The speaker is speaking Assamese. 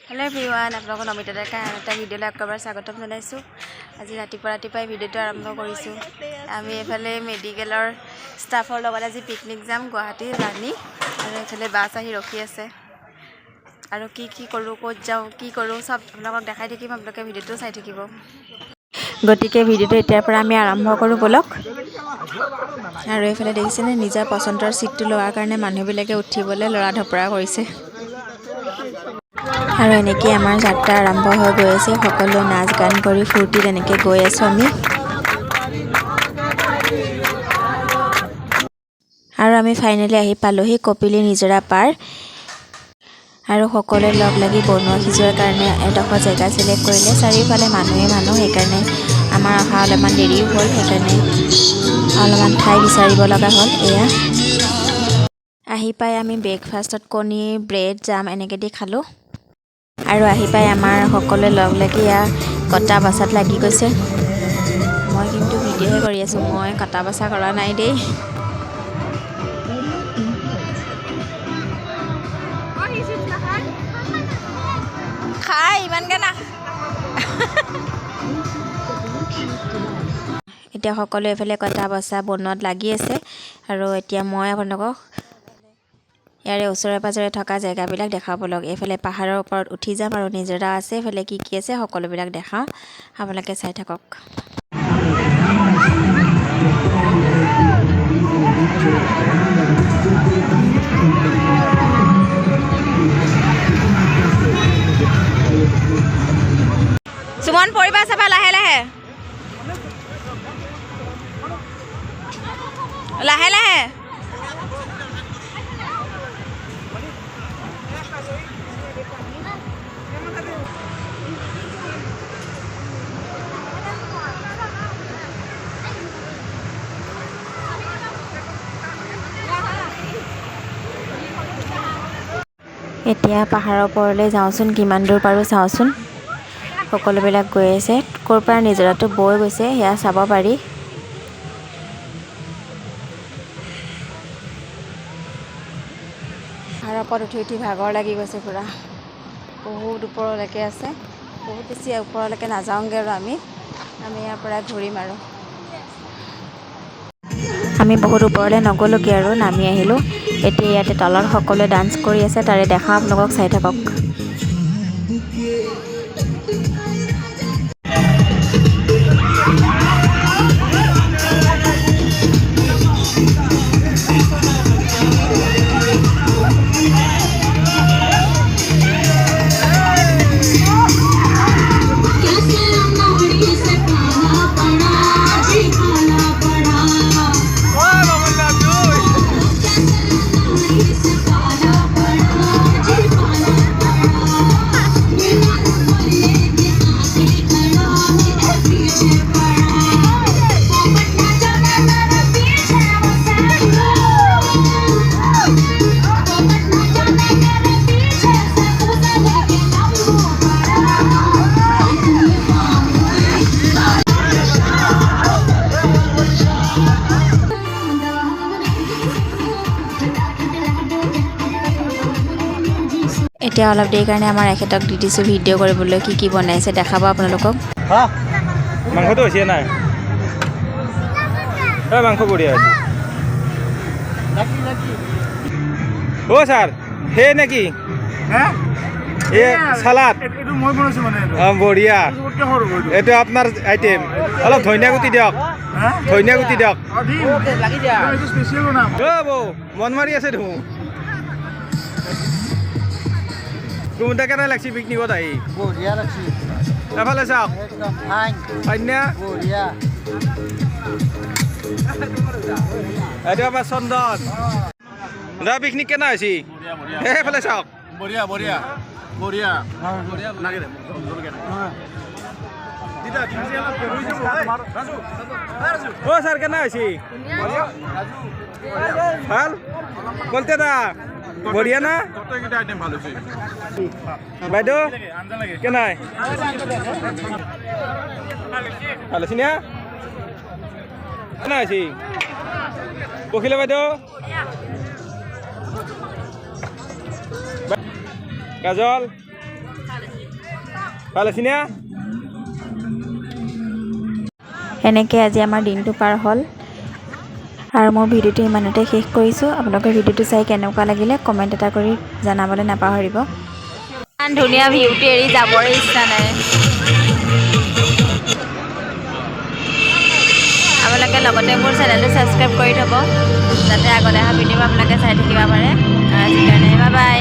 हेलो एवरीवन आपलोगों नमिता डेका এটা ভিডিওলৈ আকবাৰ স্বাগতম জনাইছো আজি ৰাতিপুৱাই ভিডিওটো আৰম্ভ কৰিছো আমি এফালে মেডিকেলৰ ষ্টাফৰ লগত আজি পিকনিক যাম গুৱাহাটী ৰানী আৰু এফালে বাছ আহি ৰখি আছে আৰু কি কৰো ক'ত যাও কি কৰো সব আপোনালোকক দেখাই থাকিম আপোনালোকে ভিডিওটো চাই থাকিব গতিকে ভিডিওটো এতিয়াৰ পৰা আমি আৰম্ভ কৰো বলক আৰু এফালে দেখিছেনে নিজৰ পছন্দৰ সিটটো লোৱাৰ কাৰণে মানুহবিলাকে উঠিবলৈ লৰা ধপৰা কৰিছে আৰু এনেকৈ আমাৰ যাত্ৰা আৰম্ভ হৈ গৈ আছে সকলো নাচ গান কৰি ফূৰ্তি তেনেকৈ গৈ আছো আমি আৰু আমি ফাইনালি আহি পালোহি kopili নিজৰা পাৰ আৰু সকলোৱে লগ লাগি বনোৱা খিজোৱাৰ কাৰণে এডোখৰ জায়গা সিলেক্ট কৰিলে চাৰিওফালে মানুহ সেইকাৰণে আমাৰ অহা অলপমান দেৰিও হ'ল সেইকাৰণে অলপমান ঠাই বিচাৰিব লগা হ'ল এয়া আহি পাই আমি ব্ৰেকফাষ্টত কণী ব্ৰেড জাম এনেকৈ দি খালো আৰু আহি পাই আমাৰ সকলোৱে লগ লাগি কটা বাছাত লাগি গৈছে মই কিন্তু ভিডিঅ'হে কৰি আছো মই কটা বাছা কৰা নাই দেই খাই ইমানকে না এতিয়া সকলোৱে এফালে কটা বাছা বনোৱাত লাগি আছে আৰু এতিয়া মই আপোনালোকক ইয়াৰে ওচৰে পাজৰে থকা জায়গাবিলাক দেখাব লগ এফালে পাহাৰৰ ওপৰত উঠি যাম আৰু নিজৰা আছে এফালে কি আছে সকলোবিলাক দেখাও আপোনালোকে চাই থাকক সুমন পৰিবা চাবা লাহে লাহে এতিয়া পাহাৰৰ ওপৰলৈ যাওঁচোন কিমান দূৰ পাৰো চাওঁচোন সকলোবিলাক গৈ আছে ক'ৰ পৰা নিজৰাটো বৈ গৈছে সেয়া চাব পাৰি পাহাৰৰ ওপৰত উঠি ভাগৰ লাগি গৈছে পুৰা বহুত ওপৰলৈকে আছে বহুত বেছি ওপৰলৈকে নাযাওঁগৈ আৰু আমি ইয়াৰ পৰা ঘূৰিম আৰু আমি বহুত ওপৰলৈ নগ'লোগৈ আৰু নামি আহিলোঁ এতিয়া ইয়াতে তলত সকলোৱে ডান্স কৰি আছে তাৰে দেখা আপোনালোকক চাই থাকক এতিয়া অলপ দেৰি কাৰণে আমাৰ এখেতক দি দিছোঁ ভিডিঅ' কৰিবলৈ কি বনাইছে দেখাব আপোনালোকক মাংসটো হৈছে নাই মাংস বঢ়িয়া আছে অ' ছাৰ সেই নেকি চালাড বঢ়িয়া এইটো আপোনাৰ আইটেম অলপ ধনিয়া গুটি দিয়ক মন মাৰি আছে দেখোন কোনটা কেনে লাগছি পিকনিকত আহি বঢ়িয়া লাগছি এফালে চাওক বঢ়িয়া এইটো আমাৰ চন্দন দা পিকনিক কেনে হৈছে সেইফালে চাওক বঢ়িয়া অ' ছাৰ কেনে হৈছে ভাল বলতে দা বঢ়িয়া না বাইদেউ কেনাই ভাল হৈছে না কেনে হৈছে পখিলা বাইদেউ কাজল ভাল আছে না এনেকৈ আজি আমাৰ দিনটো পাৰ হ'ল আৰু মোৰ ভিডিঅ'টো ইমানতে শেষ কৰিছোঁ আপোনালোকে ভিডিঅ'টো চাই কেনেকুৱা লাগিলে কমেণ্ট এটা কৰি জনাবলৈ নাপাহৰিব ইমান ধুনীয়া ভিউটো এৰি যাবৰে ইচ্ছা নাই আপোনালোকে লগতে মোৰ চেনেলটো ছাবস্ক্ৰাইব কৰি থ'ব যাতে আগতে অহা ভিডিঅ' আপোনালোকে চাই থাকিব পাৰে আজিৰ কাৰণে বাই বাই